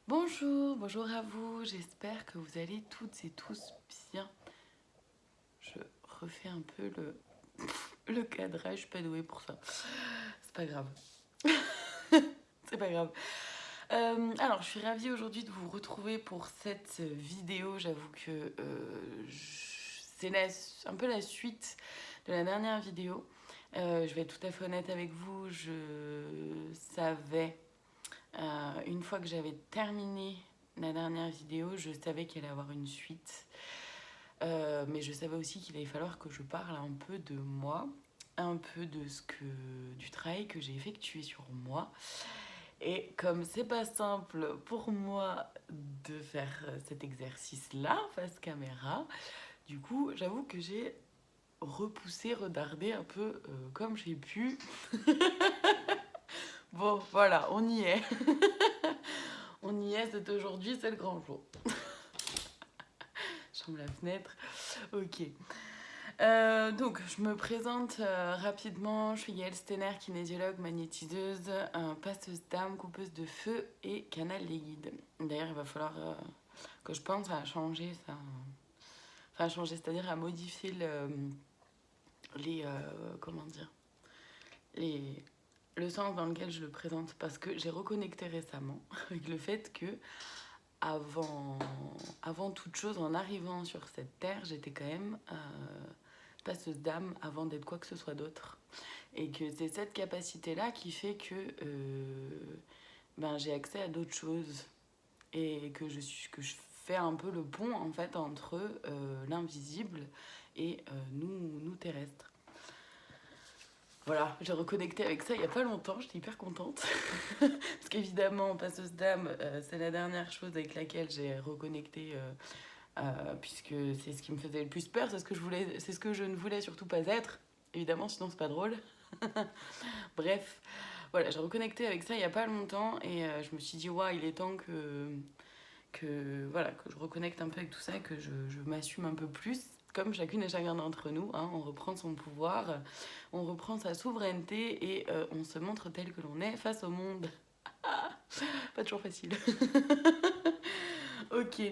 Bonjour, bonjour à vous, j'espère que vous allez toutes et tous bien. Je refais un peu le cadrage, je suis pas douée pour ça. C'est pas grave. C'est pas grave. Alors, je suis ravie aujourd'hui de vous retrouver pour cette vidéo. J'avoue que c'est un peu la suite de la dernière vidéo. Je vais être tout à fait honnête avec vous, je savais, une fois que j'avais terminé la dernière vidéo, je savais qu'il allait y avoir une suite. Mais je savais aussi qu'il allait falloir que je parle un peu de moi, un peu du travail que j'ai effectué sur moi. Et comme c'est pas simple pour moi de faire cet exercice-là face caméra, du coup, j'avoue que j'ai repoussé, retardé un peu comme j'ai pu. Bon, voilà, on y est. On y est, c'est aujourd'hui, c'est le grand jour. Je ferme la fenêtre. Ok. Donc, je me présente rapidement. Je suis Yael Stener, kinésiologue, magnétiseuse, passeuse d'âme, coupeuse de feu et canal les guides. D'ailleurs, il va falloir que je pense à changer ça. Enfin, à changer, c'est-à-dire à modifier les. Comment dire les, le sens dans lequel je le présente. Parce que j'ai reconnecté récemment avec le fait que avant toute chose, en arrivant sur cette terre, j'étais quand même passeuse d'âme avant d'être quoi que ce soit d'autre. Et que c'est cette capacité-là qui fait que j'ai accès à d'autres choses. Et que je fais un peu le pont en fait entre l'invisible et nous terrestres. Voilà, j'ai reconnecté avec ça il n'y a pas longtemps, j'étais hyper contente. Parce qu'évidemment, passeuse d'âme, c'est la dernière chose avec laquelle j'ai reconnecté, puisque c'est ce qui me faisait le plus peur, c'est ce que je ne voulais surtout pas être. Évidemment, sinon c'est pas drôle. Bref, voilà, j'ai reconnecté avec ça il n'y a pas longtemps et je me suis dit, waouh, il est temps voilà, que je reconnecte un peu avec tout ça et que je m'assume un peu plus. Comme chacune et chacun d'entre nous, hein, on reprend son pouvoir, on reprend sa souveraineté et on se montre tel que l'on est face au monde. Pas toujours facile. Ok,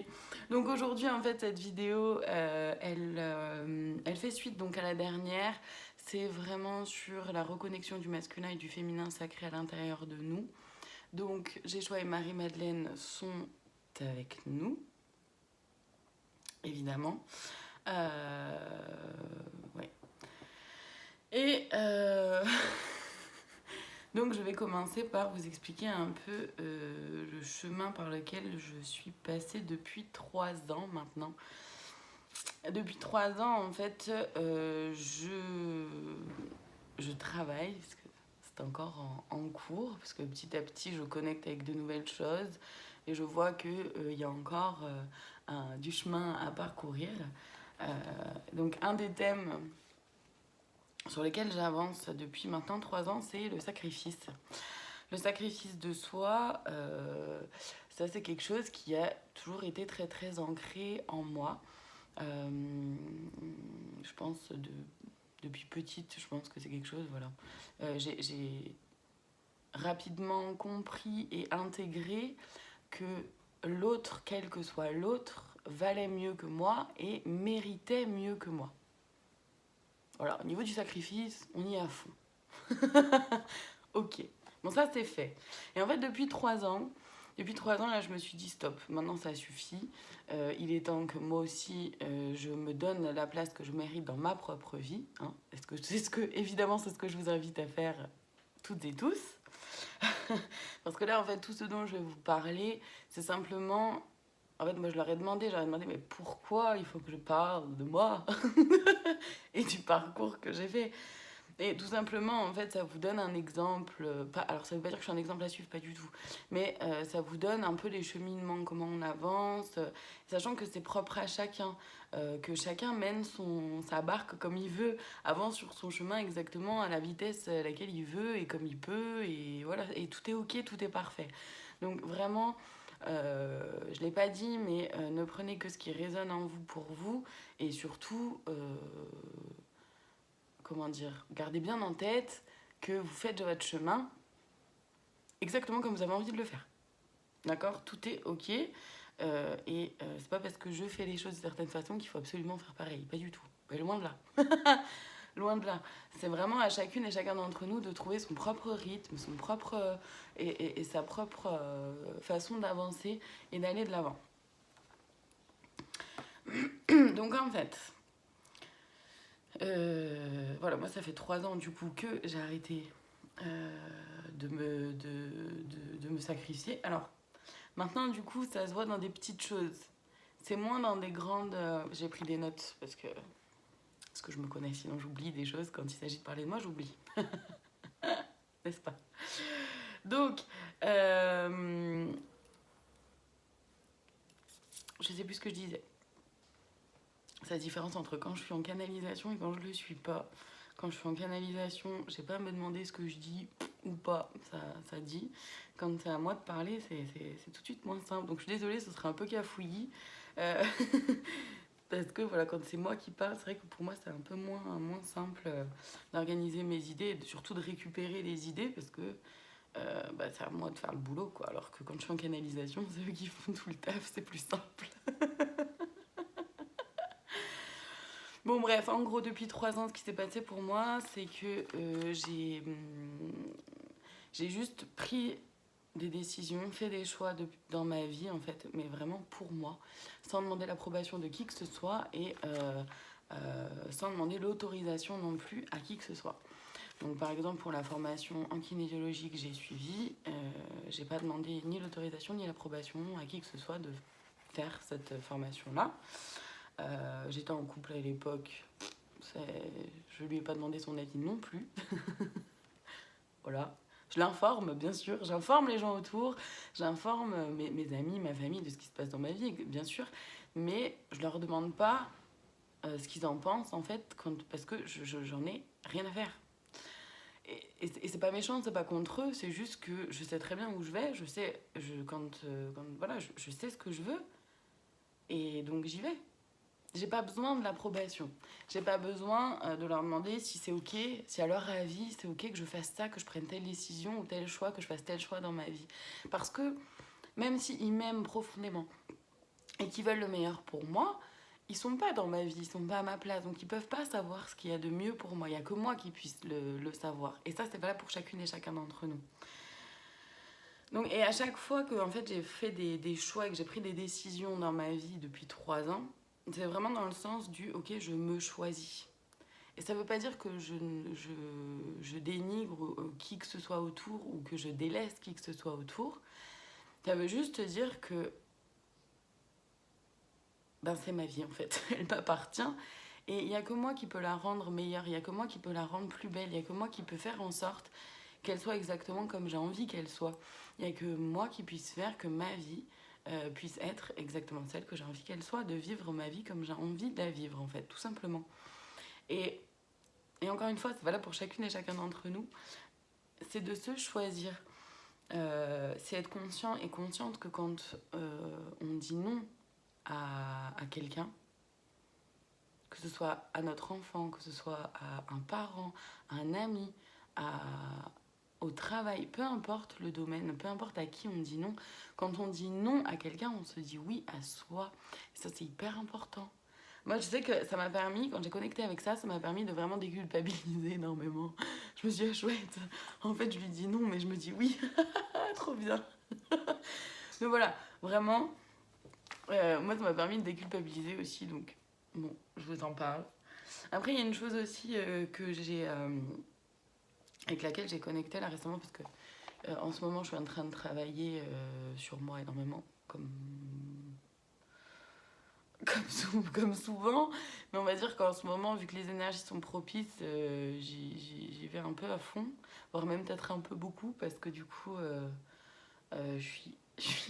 donc aujourd'hui en fait cette vidéo elle fait suite donc à la dernière. C'est vraiment sur la reconnexion du masculin et du féminin sacré à l'intérieur de nous. Donc Jéchoua et Marie-Madeleine sont avec nous, évidemment. Ouais. Et donc je vais commencer par vous expliquer un peu le chemin par lequel je suis passée depuis 3 ans maintenant. Depuis 3 ans, en fait, je travaille, parce que c'est encore en cours, parce que petit à petit, je connecte avec de nouvelles choses et je vois qu'il y a encore du chemin à parcourir. Donc, un des thèmes sur lesquels j'avance depuis maintenant 3 ans, c'est le sacrifice. Le sacrifice de soi, ça c'est quelque chose qui a toujours été très très ancré en moi. Je pense depuis petite, je pense que c'est quelque chose, voilà. J'ai rapidement compris et intégré que l'autre, quel que soit l'autre, valait mieux que moi et méritait mieux que moi. Voilà, au niveau du sacrifice, on y est à fond. Ok, bon ça c'est fait. Et en fait depuis 3 ans là je me suis dit stop, maintenant ça suffit. Il est temps que moi aussi je me donne la place que je mérite dans ma propre vie. Hein. Évidemment c'est ce que je vous invite à faire toutes et tous. Parce que là en fait tout ce dont je vais vous parler c'est simplement... En fait moi j'aurais demandé mais pourquoi il faut que je parle de moi et du parcours que j'ai fait. Et tout simplement, en fait, ça vous donne un exemple. Alors, ça veut pas dire que je suis un exemple à suivre, pas du tout. Mais ça vous donne un peu les cheminements, comment on avance, sachant que c'est propre à chacun. Que chacun mène sa barque comme il veut, avance sur son chemin exactement à la vitesse à laquelle il veut et comme il peut. Et voilà, et tout est ok, tout est parfait. Donc, vraiment. Je ne l'ai pas dit, mais ne prenez que ce qui résonne en vous pour vous. Et surtout, comment dire, gardez bien en tête que vous faites votre chemin exactement comme vous avez envie de le faire. D'accord? Tout est ok. C'est pas parce que je fais les choses de certaines façons qu'il faut absolument faire pareil. Pas du tout. Mais loin de là. Loin de là. C'est vraiment à chacune et chacun d'entre nous de trouver son propre rythme, son propre et sa propre façon d'avancer et d'aller de l'avant. Donc en fait, voilà, moi ça fait 3 ans du coup que j'ai arrêté de me sacrifier. Alors maintenant du coup ça se voit dans des petites choses. C'est moins dans des grandes... j'ai pris des notes parce que je me connais, sinon j'oublie des choses. Quand il s'agit de parler de moi, j'oublie. N'est-ce pas? Donc, je sais plus ce que je disais. C'est la différence entre quand je suis en canalisation et quand je le suis pas. Quand je suis en canalisation, j'ai pas à me demander ce que je dis ou pas, ça dit. Quand c'est à moi de parler, c'est tout de suite moins simple. Donc je suis désolée, ce serait un peu cafouillis. Euh, Parce que voilà, quand c'est moi qui parle, c'est vrai que pour moi c'est un peu moins simple d'organiser mes idées et surtout de récupérer les idées parce que c'est à moi de faire le boulot quoi. Alors que quand je suis en canalisation, c'est eux qui font tout le taf, c'est plus simple. Bon bref, en gros depuis 3 ans, ce qui s'est passé pour moi, c'est que j'ai juste pris des décisions, fait des choix dans ma vie en fait, mais vraiment pour moi, sans demander l'approbation de qui que ce soit et sans demander l'autorisation non plus à qui que ce soit. Donc par exemple pour la formation en kinésiologie que j'ai suivie, j'ai pas demandé ni l'autorisation ni l'approbation à qui que ce soit de faire cette formation-là. J'étais en couple à l'époque, je lui ai pas demandé son avis non plus. Voilà. Je l'informe, bien sûr. J'informe les gens autour. J'informe mes amis, ma famille de ce qui se passe dans ma vie, bien sûr. Mais je leur demande pas ce qu'ils en pensent, en fait, parce que j'en ai rien à faire. Et c'est pas méchant, c'est pas contre eux. C'est juste que je sais très bien où je vais. Je sais, voilà, je sais ce que je veux. Et donc j'y vais. J'ai pas besoin de l'approbation. J'ai pas besoin de leur demander si c'est ok, si à leur avis c'est ok que je fasse ça, que je prenne telle décision ou tel choix, que je fasse tel choix dans ma vie. Parce que même s'ils m'aiment profondément et qu'ils veulent le meilleur pour moi, ils sont pas dans ma vie, ils sont pas à ma place. Donc ils peuvent pas savoir ce qu'il y a de mieux pour moi. Il y a que moi qui puisse le savoir. Et ça c'est valable pour chacune et chacun d'entre nous. Donc, et à chaque fois que en fait, j'ai fait des choix et que j'ai pris des décisions dans ma vie depuis 3 ans, c'est vraiment dans le sens du ok, je me choisis. Et ça veut pas dire que je dénigre qui que ce soit autour ou que je délaisse qui que ce soit autour. Ça veut juste dire que c'est ma vie en fait, elle m'appartient. Et il n'y a que moi qui peux la rendre meilleure, il n'y a que moi qui peux la rendre plus belle, il n'y a que moi qui peux faire en sorte qu'elle soit exactement comme j'ai envie qu'elle soit. Il n'y a que moi qui puisse faire que ma vie puisse être exactement celle que j'ai envie qu'elle soit, de vivre ma vie comme j'ai envie de la vivre en fait, tout simplement. Et encore une fois, c'est valable pour chacune et chacun d'entre nous, c'est de se choisir. C'est être conscient et consciente que quand on dit non à quelqu'un, que ce soit à notre enfant, que ce soit à un parent, à un ami, au travail, peu importe le domaine, peu importe à qui on dit non, quand on dit non à quelqu'un, on se dit oui à soi. Et ça, c'est hyper important. Moi, je sais que ça m'a permis, quand j'ai connecté avec ça, ça m'a permis de vraiment déculpabiliser énormément. Je me suis dit, ah, chouette, en fait, je lui dis non, mais je me dis oui. Trop bien. Mais voilà, vraiment, moi, ça m'a permis de déculpabiliser aussi, donc bon, je vous en parle. Après, il y a une chose aussi que j'ai... avec laquelle j'ai connecté là récemment, parce que en ce moment, je suis en train de travailler sur moi énormément, comme souvent, mais on va dire qu'en ce moment, vu que les énergies sont propices, j'y vais un peu à fond, voire même peut-être un peu beaucoup, parce que du coup, je suis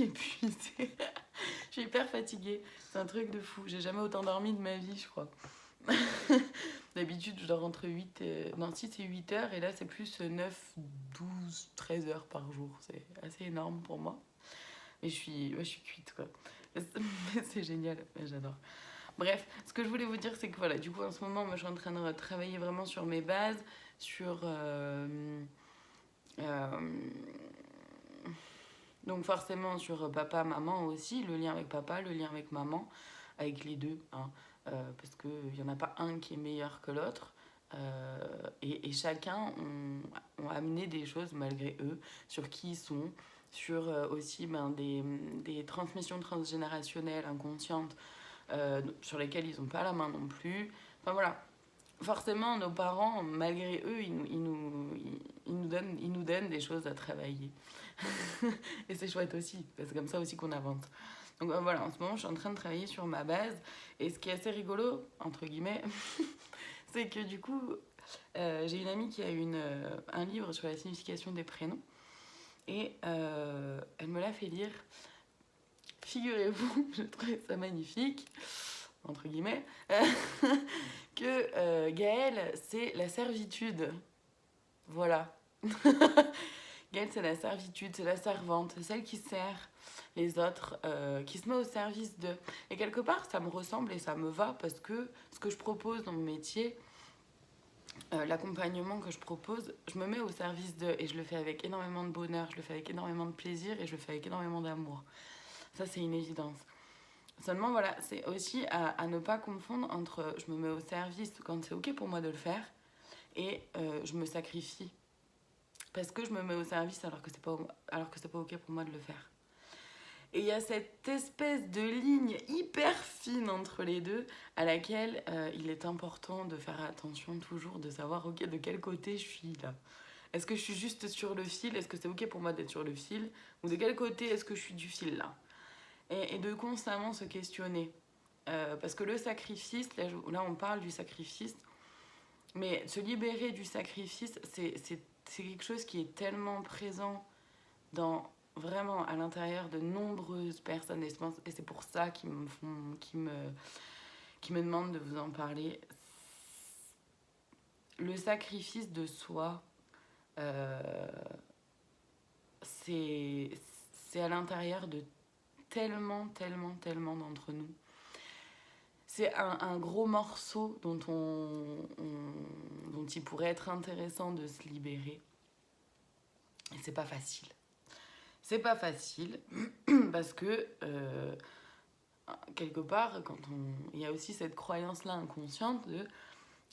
épuisée, je suis hyper fatiguée, c'est un truc de fou, j'ai jamais autant dormi de ma vie, je crois. D'habitude, je dors entre 8 non, 6 et 8 heures, et là, c'est plus 9, 12, 13 heures par jour, c'est assez énorme pour moi. Mais je suis cuite, quoi. C'est génial, j'adore. Bref, ce que je voulais vous dire, c'est que voilà, du coup, en ce moment, moi, je suis en train de travailler vraiment sur mes bases, sur Donc forcément sur papa, maman aussi, le lien avec papa, le lien avec maman, avec les deux, hein, parce qu'il n'y en a pas un qui est meilleur que l'autre. Et chacun ont amené des choses malgré eux, sur qui ils sont, sur aussi des transmissions transgénérationnelles inconscientes sur lesquelles ils n'ont pas la main non plus. Enfin voilà, forcément nos parents, malgré eux, ils nous donnent des choses à travailler. Et c'est chouette aussi, parce que c'est comme ça aussi qu'on avance. Donc voilà, en ce moment je suis en train de travailler sur ma base, et ce qui est assez rigolo, entre guillemets, c'est que du coup, j'ai une amie qui a un livre sur la signification des prénoms, et elle me l'a fait lire. Figurez-vous, je trouvais ça magnifique, entre guillemets, que Gaëlle, c'est la servitude. Voilà. Gaëlle, c'est la servitude, c'est la servante, c'est celle qui sert les autres, qui se met au service d'eux. Et quelque part, ça me ressemble et ça me va, parce que ce que je propose dans mon métier, l'accompagnement que je propose, je me mets au service d'eux, et je le fais avec énormément de bonheur, je le fais avec énormément de plaisir, et je le fais avec énormément d'amour. Ça, c'est une évidence. Seulement, voilà, c'est aussi à ne pas confondre entre je me mets au service quand c'est ok pour moi de le faire, et je me sacrifie parce que je me mets au service alors que c'est pas ok pour moi de le faire. Et il y a cette espèce de ligne hyper fine entre les deux, à laquelle il est important de faire attention toujours, de savoir ok de quel côté je suis là. Est-ce que je suis juste sur le fil? Est-ce que c'est ok pour moi d'être sur le fil? Ou de quel côté est-ce que je suis du fil là? Et de constamment se questionner. Parce que le sacrifice, là on parle du sacrifice, mais se libérer du sacrifice, c'est quelque chose qui est tellement présent vraiment à l'intérieur de nombreuses personnes. Et c'est pour ça qui me demandent de vous en parler. Le sacrifice de soi, c'est à l'intérieur de tellement d'entre nous. C'est un gros morceau dont il pourrait être intéressant de se libérer. Et c'est pas facile. C'est pas facile parce que quelque part, il y a aussi cette croyance-là inconsciente de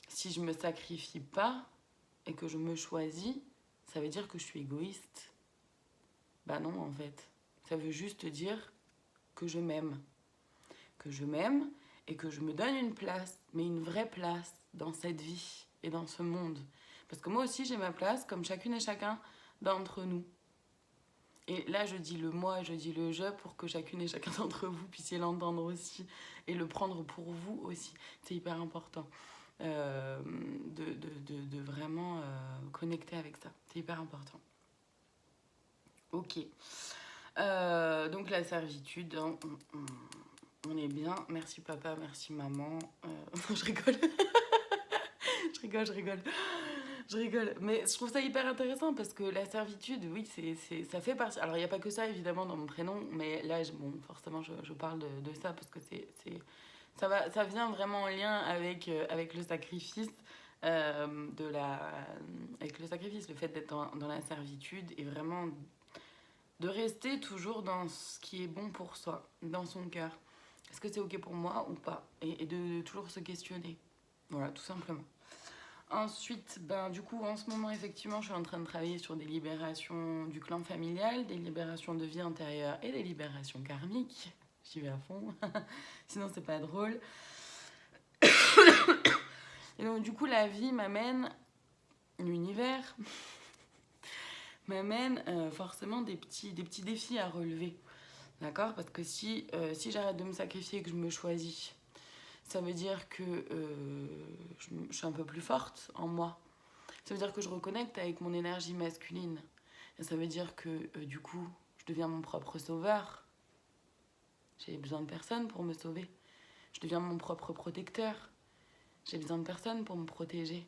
si je me sacrifie pas et que je me choisis, ça veut dire que je suis égoïste. Bah non, en fait. Ça veut juste dire que je m'aime. Que je m'aime et que je me donne une place, mais une vraie place dans cette vie et dans ce monde. Parce que moi aussi, j'ai ma place, comme chacune et chacun d'entre nous. Et là, je dis le moi, je dis le je, pour que chacune et chacun d'entre vous puissiez l'entendre aussi et le prendre pour vous aussi. C'est hyper important de vraiment connecter avec ça. C'est hyper important. Ok. Donc la servitude, hein, on est bien. Merci papa, merci maman. Je rigole. Je rigole. Mais je trouve ça hyper intéressant parce que la servitude, oui, ça fait partie. Alors il n'y a pas que ça évidemment dans mon prénom, mais là, forcément, je parle de ça parce que ça vient vraiment en lien avec le sacrifice. Avec le sacrifice, le fait d'être dans la servitude et vraiment de rester toujours dans ce qui est bon pour soi, dans son cœur. Est-ce que c'est ok pour moi ou pas? Et de toujours se questionner. Voilà, tout simplement. Ensuite, du coup, en ce moment, effectivement, je suis en train de travailler sur des libérations du clan familial, des libérations de vie antérieure et des libérations karmiques. J'y vais à fond, sinon c'est pas drôle. Et donc, du coup, la vie m'amène, l'univers m'amène forcément des petits défis à relever. D'accord? Parce que si j'arrête de me sacrifier et que je me choisis, ça veut dire que je suis un peu plus forte en moi. Ça veut dire que je reconnecte avec mon énergie masculine. Et ça veut dire que du coup, je deviens mon propre sauveur. J'ai besoin de personne pour me sauver. Je deviens mon propre protecteur. J'ai besoin de personne pour me protéger.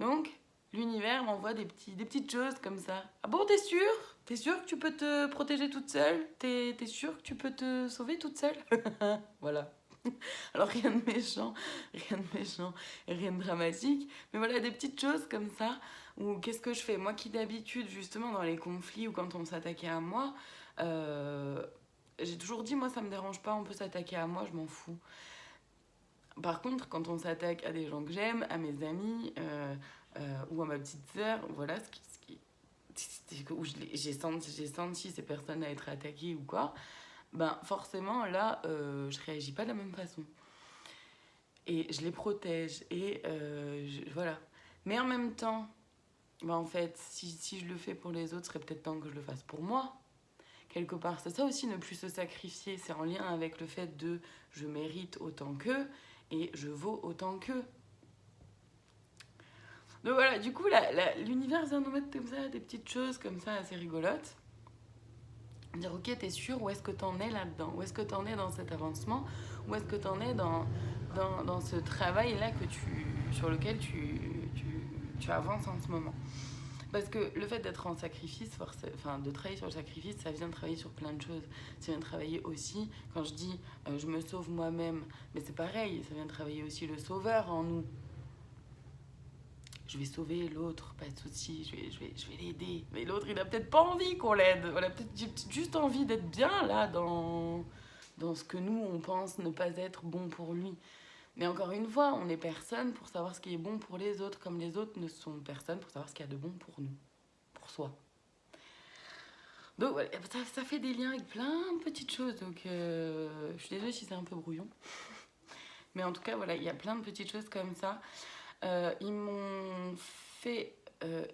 Donc, l'univers m'envoie des petites choses comme ça. Ah bon, t'es sûre? T'es sûre que tu peux te protéger toute seule? T'es sûre que tu peux te sauver toute seule? Voilà. Alors rien de méchant et rien de dramatique. Mais voilà, des petites choses comme ça. Ou qu'est-ce que je fais? Moi qui d'habitude, justement, dans les conflits ou quand on s'attaquait à moi, J'ai toujours dit, moi, ça me dérange pas, on peut s'attaquer à moi, je m'en fous. Par contre, quand on s'attaque à des gens que j'aime, à mes amis ou à ma petite sœur, voilà où j'ai senti ces personnes à être attaquées ou quoi, ben forcément là, je réagis pas de la même façon. Et je les protège, et voilà. Mais en même temps, ben en fait, si je le fais pour les autres, ce serait peut-être temps que je le fasse pour moi. Quelque part, c'est ça aussi, ne plus se sacrifier, c'est en lien avec le fait de je mérite autant qu'eux et je vaux autant qu'eux. Donc voilà, du coup, l'univers vient nous mettre comme ça des petites choses comme ça assez rigolotes. Dire, ok, t'es sûr, où est-ce que t'en es là-dedans? Où est-ce que t'en es dans cet avancement? Où est-ce que t'en es dans ce travail-là sur lequel tu avances en ce moment? Parce que le fait d'être en sacrifice, enfin de travailler sur le sacrifice, ça vient de travailler sur plein de choses. Ça vient de travailler aussi, quand je dis je me sauve moi-même, mais c'est pareil, ça vient de travailler aussi le sauveur en nous. Je vais sauver l'autre, pas de souci, je vais l'aider. Mais l'autre, il a peut-être pas envie qu'on l'aide. Voilà, peut-être juste envie d'être bien là dans ce que nous, on pense ne pas être bon pour lui. Mais encore une fois, on n'est personne pour savoir ce qui est bon pour les autres, comme les autres ne sont personne pour savoir ce qu'il y a de bon pour nous, pour soi. Donc voilà, ça fait des liens avec plein de petites choses. Donc je suis désolée si c'est un peu brouillon. Mais en tout cas, voilà, il y a plein de petites choses comme ça. Ils m'ont fait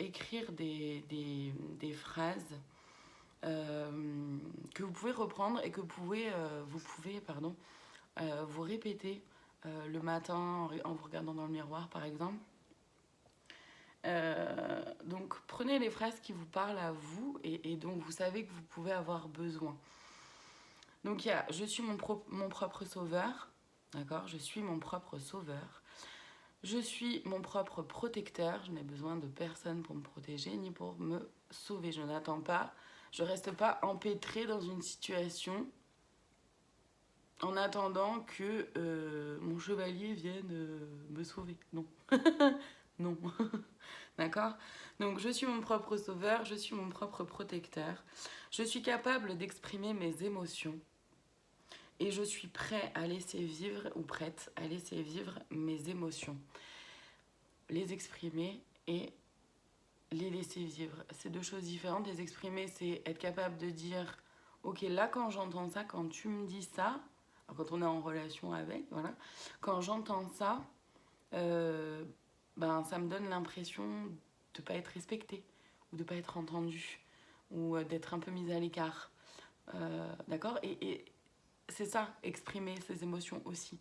écrire des phrases que vous pouvez reprendre et que vous pouvez vous répéter le matin en vous regardant dans le miroir, par exemple. Donc prenez les phrases qui vous parlent à vous et dont vous savez que vous pouvez avoir besoin. Donc il y a je suis mon propre sauveur, d'accord? Je suis mon propre sauveur. Je suis mon propre protecteur. Je n'ai besoin de personne pour me protéger ni pour me sauver. Je n'attends pas. Je reste pas empêtrée dans une situation en attendant que mon chevalier vienne me sauver. Non. Non. D'accord? Donc je suis mon propre sauveur, je suis mon propre protecteur. Je suis capable d'exprimer mes émotions. Et je suis prêt à laisser vivre, ou prête à laisser vivre mes émotions. Les exprimer et les laisser vivre. C'est deux choses différentes. Les exprimer, c'est être capable de dire ok, là quand j'entends ça, quand tu me dis ça, quand on est en relation avec, voilà, quand j'entends ça, ça me donne l'impression de ne pas être respectée, ou de ne pas être entendue, ou d'être un peu mise à l'écart. D'accord? Et c'est ça, exprimer ses émotions aussi.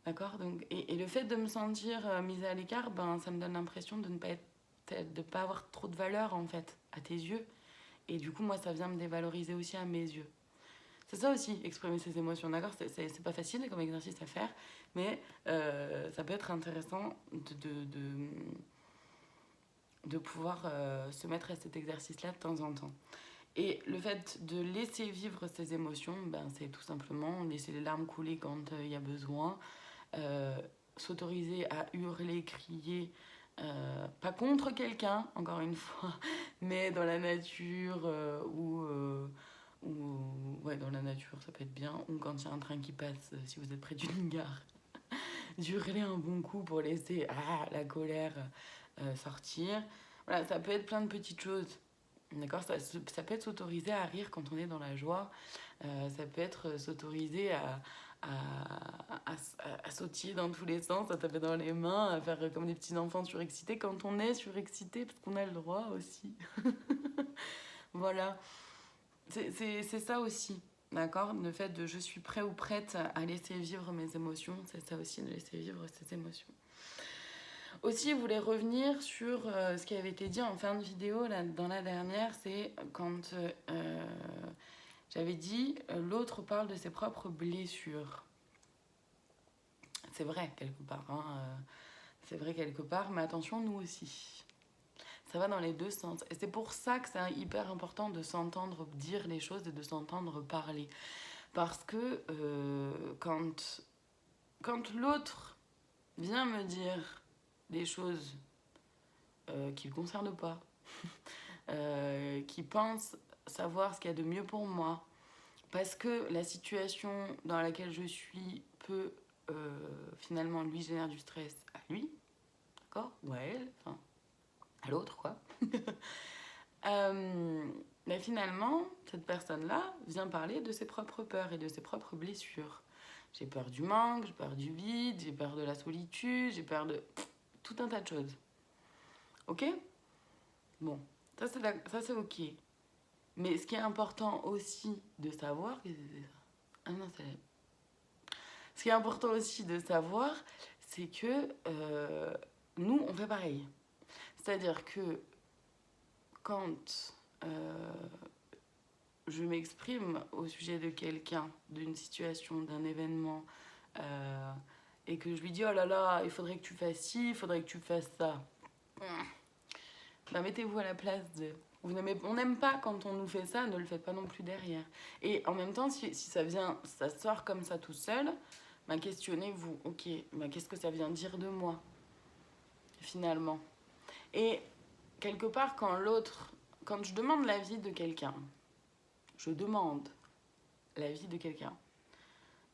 D'accord? Donc, et le fait de me sentir mise à l'écart, ça me donne l'impression de ne pas avoir trop de valeur, en fait, à tes yeux. Et du coup, moi, ça vient me dévaloriser aussi à mes yeux. C'est ça aussi, exprimer ses émotions, d'accord? C'est pas facile comme exercice à faire, mais ça peut être intéressant de pouvoir se mettre à cet exercice-là de temps en temps. Et le fait de laisser vivre ses émotions, c'est tout simplement laisser les larmes couler quand il y a besoin, s'autoriser à hurler, crier, pas contre quelqu'un, encore une fois, mais dans la nature ou ouais, dans la nature, ça peut être bien, ou quand il y a un train qui passe, si vous êtes près d'une gare, d'hurler un bon coup pour laisser la colère sortir. Voilà, ça peut être plein de petites choses. D'accord, ça peut être s'autoriser à rire quand on est dans la joie. Ça peut être s'autoriser à sautiller dans tous les sens, à taper dans les mains, à faire comme des petits enfants surexcités quand on est surexcité, parce qu'on a le droit aussi. Voilà, c'est ça aussi. D'accord? Le fait de je suis prêt ou prête à laisser vivre mes émotions, c'est ça aussi, de laisser vivre ses émotions. Aussi, je voulais revenir sur ce qui avait été dit en fin de vidéo dans la dernière, c'est quand j'avais dit l'autre parle de ses propres blessures. C'est vrai quelque part, hein, c'est vrai quelque part, mais attention, nous aussi. Ça va dans les deux sens. Et c'est pour ça que c'est hyper important de s'entendre dire les choses et de s'entendre parler. Parce que quand l'autre vient me dire des choses qui ne le concernent pas, qui pense savoir ce qu'il y a de mieux pour moi, parce que la situation dans laquelle je suis peut finalement lui générer du stress à lui, d'accord, ou à elle, enfin à l'autre quoi. Mais finalement, cette personne-là vient parler de ses propres peurs et de ses propres blessures. J'ai peur du manque, j'ai peur du vide, j'ai peur de la solitude, j'ai peur de tout un tas de choses. Ok? Bon, ça c'est ok. Mais ce qui est important aussi de savoir... Ah non, c'est... Ce qui est important aussi de savoir, c'est que nous, on fait pareil. C'est-à-dire que quand je m'exprime au sujet de quelqu'un, d'une situation, d'un événement, et que je lui dis « Oh là là, il faudrait que tu fasses ci, il faudrait que tu fasses ça. » Ben, mettez-vous à la place de... On n'aime pas quand on nous fait ça, ne le faites pas non plus derrière. Et en même temps, si ça sort comme ça tout seul, ben questionnez-vous. Ok, ben qu'est-ce que ça vient dire de moi, finalement? Et quelque part, quand je demande l'avis de quelqu'un, je demande l'avis de quelqu'un.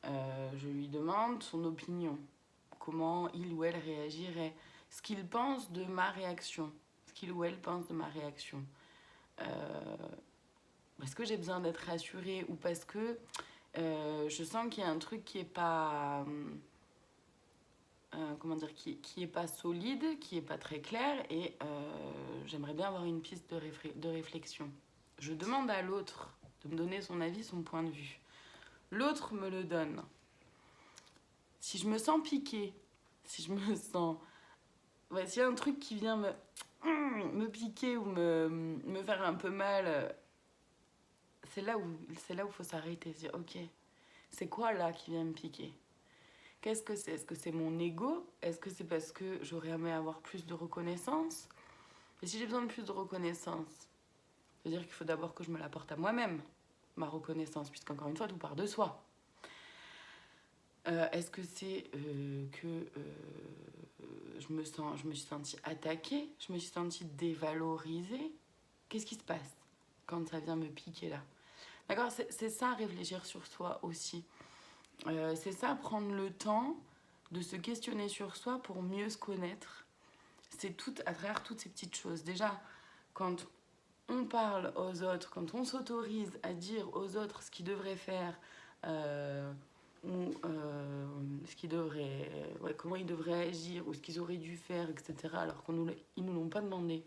Je lui demande son opinion, comment il ou elle réagirait, ce qu'il pense de ma réaction, ce qu'il ou elle pense de ma réaction. Parce que j'ai besoin d'être rassurée ou parce que je sens qu'il y a un truc qui est pas... comment dire, qui est pas solide, qui est pas très clair et j'aimerais bien avoir une piste de réflexion. Je demande à l'autre de me donner son avis, son point de vue. L'autre me le donne. Si je me sens piquée, si je me sens... Ouais, s'il y a un truc qui vient me piquer ou me faire un peu mal, c'est là où il faut s'arrêter et se dire, ok, c'est quoi là qui vient me piquer? Qu'est-ce que c'est? Est-ce que c'est mon ego? Est-ce que c'est parce que j'aurais aimé avoir plus de reconnaissance? Et si j'ai besoin de plus de reconnaissance, ça veut dire qu'il faut d'abord que je me l'apporte à moi-même, ma reconnaissance, puisqu'encore une fois, tout part de soi. Est-ce que c'est que je me suis sentie attaquée, je me suis sentie dévalorisée? Qu'est-ce qui se passe quand ça vient me piquer là? D'accord, c'est ça, réfléchir sur soi aussi. C'est ça, prendre le temps de se questionner sur soi pour mieux se connaître. C'est tout à travers toutes ces petites choses. Déjà, quand on parle aux autres, quand on s'autorise à dire aux autres ce qu'ils devraient faire, ou ce qu'ils devraient, comment ils devraient agir, ou ce qu'ils auraient dû faire, etc., alors qu'ils ne nous l'ont pas demandé,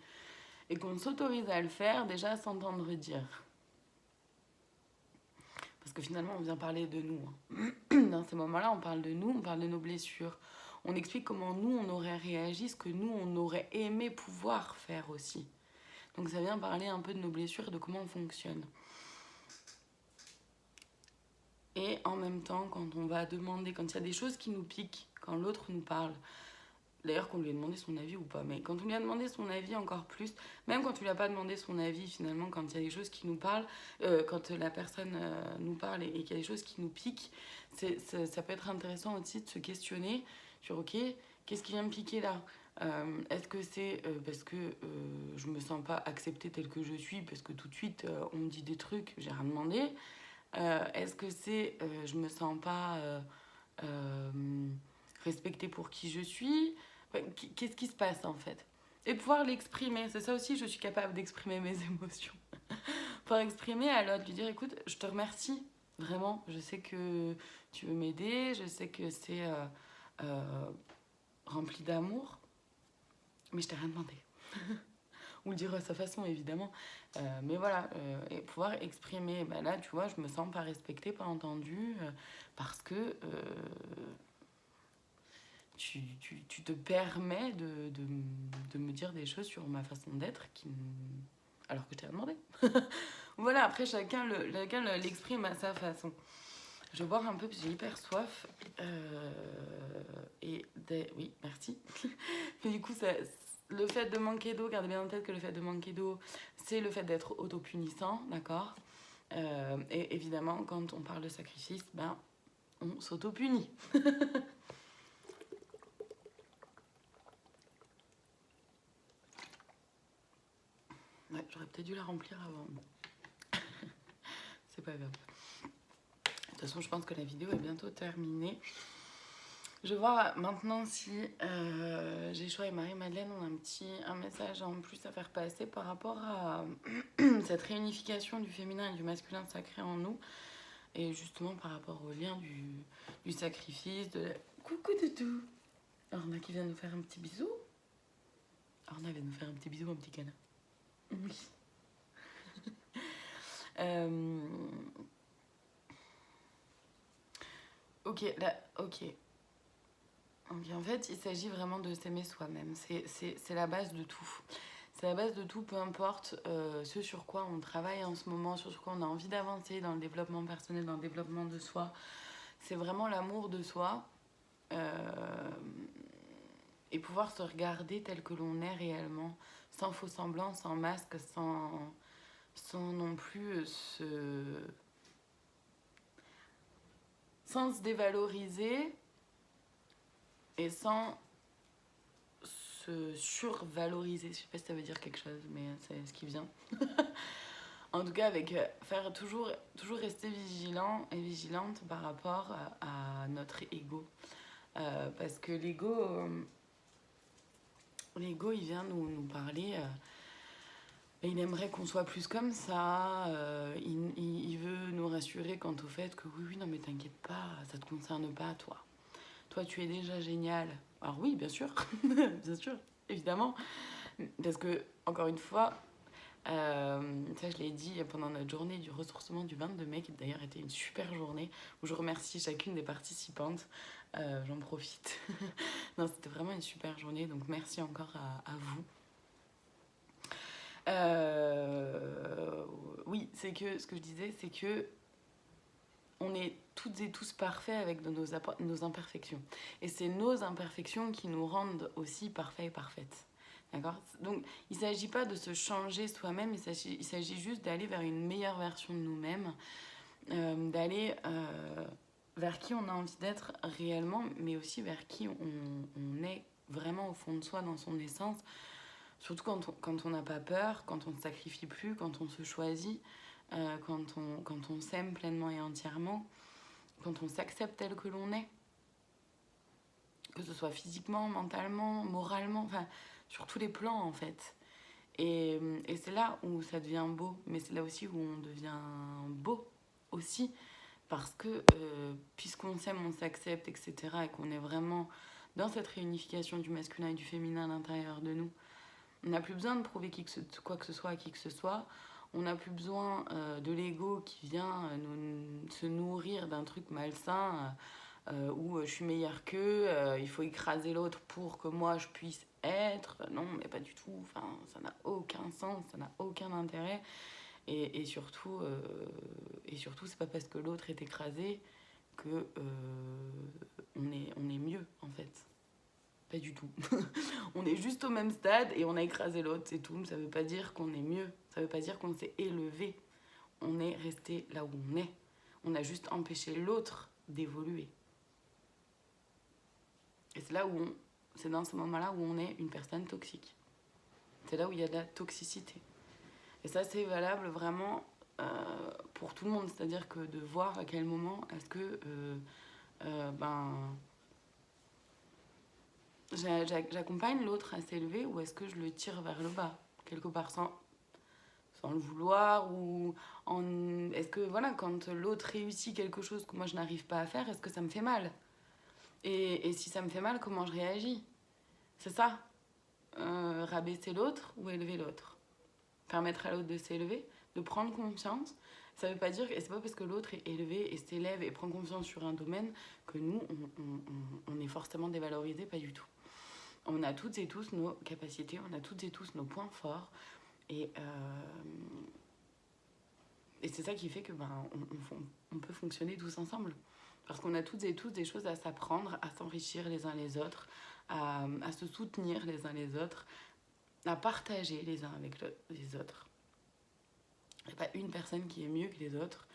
et qu'on s'autorise à le faire, déjà s'entendre dire. Parce que finalement, on vient parler de nous. Dans ces moments-là, on parle de nous, on parle de nos blessures. On explique comment nous, on aurait réagi, ce que nous, on aurait aimé pouvoir faire aussi. Donc ça vient parler un peu de nos blessures et de comment on fonctionne. Et en même temps, quand on va demander, quand il y a des choses qui nous piquent, quand l'autre nous parle, d'ailleurs qu'on lui ait demandé son avis ou pas, mais quand on lui a demandé son avis encore plus, même quand tu lui as pas demandé son avis finalement, quand il y a des choses qui nous parlent, quand la personne nous parle et qu'il y a des choses qui nous piquent, ça peut être intéressant aussi de se questionner sur ok, qu'est-ce qui vient me piquer là? Est-ce que c'est parce que je me sens pas acceptée telle que je suis, parce que tout de suite on me dit des trucs, j'ai rien demandé? Est-ce que c'est je me sens pas respectée pour qui je suis? Qu'est-ce qui se passe en fait? Et pouvoir l'exprimer, c'est ça aussi, je suis capable d'exprimer mes émotions. Pouvoir exprimer à l'autre, lui dire écoute, je te remercie, vraiment, je sais que tu veux m'aider, je sais que c'est rempli d'amour, mais je t'ai rien demandé. Ou le dire à sa façon évidemment, mais voilà, et pouvoir exprimer, ben là tu vois, je me sens pas respectée, pas entendue, parce que tu te permets de me dire des choses sur ma façon d'être alors que je t'ai rien demandé. Voilà, après chacun l'exprime à sa façon. Je vais boire un peu parce que j'ai hyper soif. Oui, merci. Mais du coup, le fait de manquer d'eau, gardez bien en tête que le fait de manquer d'eau, c'est le fait d'être autopunissant, d'accord? Et évidemment, quand on parle de sacrifice, ben, on s'autopunit. Ouais, j'aurais peut-être dû la remplir avant. c'est pas grave. De toute façon, je pense que la vidéo est bientôt terminée. Je vais voir maintenant si Jéchoua et Marie-Madeleine ont un message en plus à faire passer par rapport à cette réunification du féminin et du masculin sacré en nous. Et justement par rapport au lien du sacrifice, de la... Coucou Toutou. Orna qui vient nous faire un petit bisou. Orna vient nous faire un petit bisou, un petit câlin. Oui. Ok, là, ok. Donc en fait, il s'agit vraiment de s'aimer soi-même. C'est la base de tout. C'est la base de tout, peu importe ce sur quoi on travaille en ce moment, sur quoi on a envie d'avancer dans le développement personnel, dans le développement de soi. C'est vraiment l'amour de soi et pouvoir se regarder tel que l'on est réellement, sans faux semblant, sans masque, sans non plus sans se dévaloriser et sans se survaloriser. Je sais pas si ça veut dire quelque chose, mais c'est ce qui vient. En tout cas, avec faire toujours rester vigilant et vigilante par rapport à notre ego. Parce que l'ego, il vient nous parler. Il aimerait qu'on soit plus comme ça. Il veut nous rassurer quant au fait que oui, non, mais t'inquiète pas, ça te concerne pas, toi. Toi, tu es déjà génial. Alors oui, bien sûr, bien sûr, évidemment. Parce que, encore une fois, ça je l'ai dit pendant notre journée du ressourcement du 22 mai, qui d'ailleurs était une super journée, où je remercie chacune des participantes. J'en profite. Non, c'était vraiment une super journée, donc merci encore à vous. Oui, c'est que ce que je disais, c'est que on est toutes et tous parfaits avec nos imperfections. Et c'est nos imperfections qui nous rendent aussi parfaits et parfaites. D'accord ? Donc, il ne s'agit pas de se changer soi-même, il s'agit juste d'aller vers une meilleure version de nous-mêmes, d'aller vers qui on a envie d'être réellement, mais aussi vers qui on est vraiment au fond de soi, dans son essence. Surtout quand on n'a pas peur, quand on ne se sacrifie plus, quand on se choisit, quand on s'aime pleinement et entièrement, quand on s'accepte tel que l'on est, que ce soit physiquement, mentalement, moralement, enfin, sur tous les plans en fait. Et c'est là où ça devient beau, mais c'est là aussi où on devient beau aussi, parce que puisqu'on s'aime, on s'accepte, etc., et qu'on est vraiment dans cette réunification du masculin et du féminin à l'intérieur de nous, on n'a plus besoin de prouver quoi que ce soit à qui que ce soit. On n'a plus besoin de l'ego qui vient se nourrir d'un truc malsain où je suis meilleure qu'eux, il faut écraser l'autre pour que moi je puisse être. Non, mais pas du tout. Enfin, ça n'a aucun sens, ça n'a aucun intérêt. Et surtout, c'est pas parce que l'autre est écrasé que on est mieux en fait. Pas du tout. On est juste au même stade et on a écrasé l'autre, c'est tout. Ça veut pas dire qu'on est mieux. Ça veut pas dire qu'on s'est élevé. On est resté là où on est. On a juste empêché l'autre d'évoluer. Et c'est c'est dans ce moment-là où on est une personne toxique. C'est là où il y a de la toxicité. Et ça, c'est valable vraiment pour tout le monde. C'est-à-dire que de voir à quel moment est-ce que j'accompagne l'autre à s'élever ou est-ce que je le tire vers le bas, quelque part sans le vouloir, ou est-ce que voilà, quand l'autre réussit quelque chose que moi je n'arrive pas à faire, est-ce que ça me fait mal, et si ça me fait mal, comment je réagis? C'est ça, rabaisser l'autre ou élever l'autre, permettre à l'autre de s'élever, de prendre confiance. Ça veut pas dire, et c'est pas parce que l'autre est élevé et s'élève et prend confiance sur un domaine que nous on est forcément dévalorisé, pas du tout. On a toutes et tous nos capacités, on a toutes et tous nos points forts. Et c'est ça qui fait que on peut fonctionner tous ensemble. Parce qu'on a toutes et tous des choses à s'apprendre, à s'enrichir les uns les autres, à se soutenir les uns les autres, à partager les uns avec les autres. Il n'y a pas une personne qui est mieux que les autres.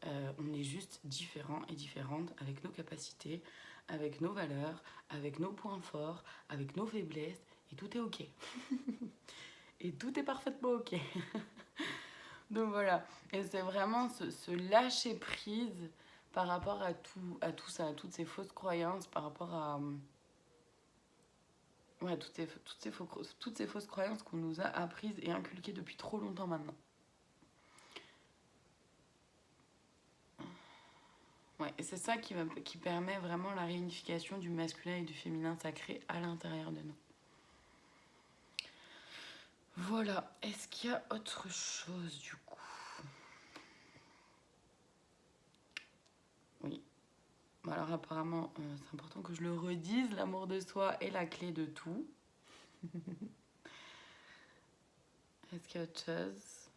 On est juste différents et différentes avec nos capacités, avec nos valeurs, avec nos points forts, avec nos faiblesses, et tout est ok. Et tout est parfaitement ok. Donc voilà, et c'est vraiment ce lâcher prise par rapport à tout ça, à toutes ces fausses croyances, par rapport à ouais, toutes ces fausses croyances qu'on nous a apprises et inculquées depuis trop longtemps maintenant. Ouais, et c'est ça qui permet vraiment la réunification du masculin et du féminin sacré à l'intérieur de nous. Voilà, est-ce qu'il y a autre chose du coup? Oui. Alors apparemment, c'est important que je le redise, l'amour de soi est la clé de tout. Est-ce qu'il y a autre chose?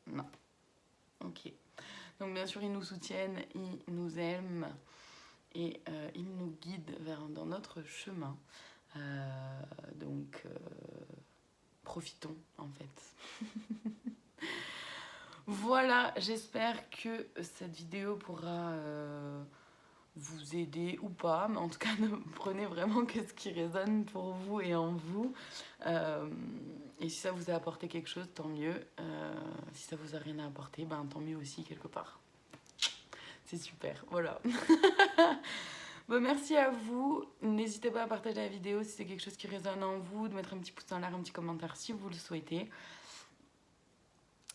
Non. Ok. Donc bien sûr, ils nous soutiennent, ils nous aiment et ils nous guident dans notre chemin. Donc profitons en fait. Voilà, j'espère que cette vidéo pourra vous aider ou pas, mais en tout cas, ne prenez vraiment que ce qui résonne pour vous et en vous. Et si ça vous a apporté quelque chose, tant mieux. Si ça vous a rien apporté, ben tant mieux aussi quelque part. C'est super, voilà. Bon, merci à vous. N'hésitez pas à partager la vidéo si c'est quelque chose qui résonne en vous, de mettre un petit pouce en l'air, un petit commentaire si vous le souhaitez.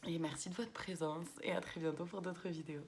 Et merci de votre présence et à très bientôt pour d'autres vidéos.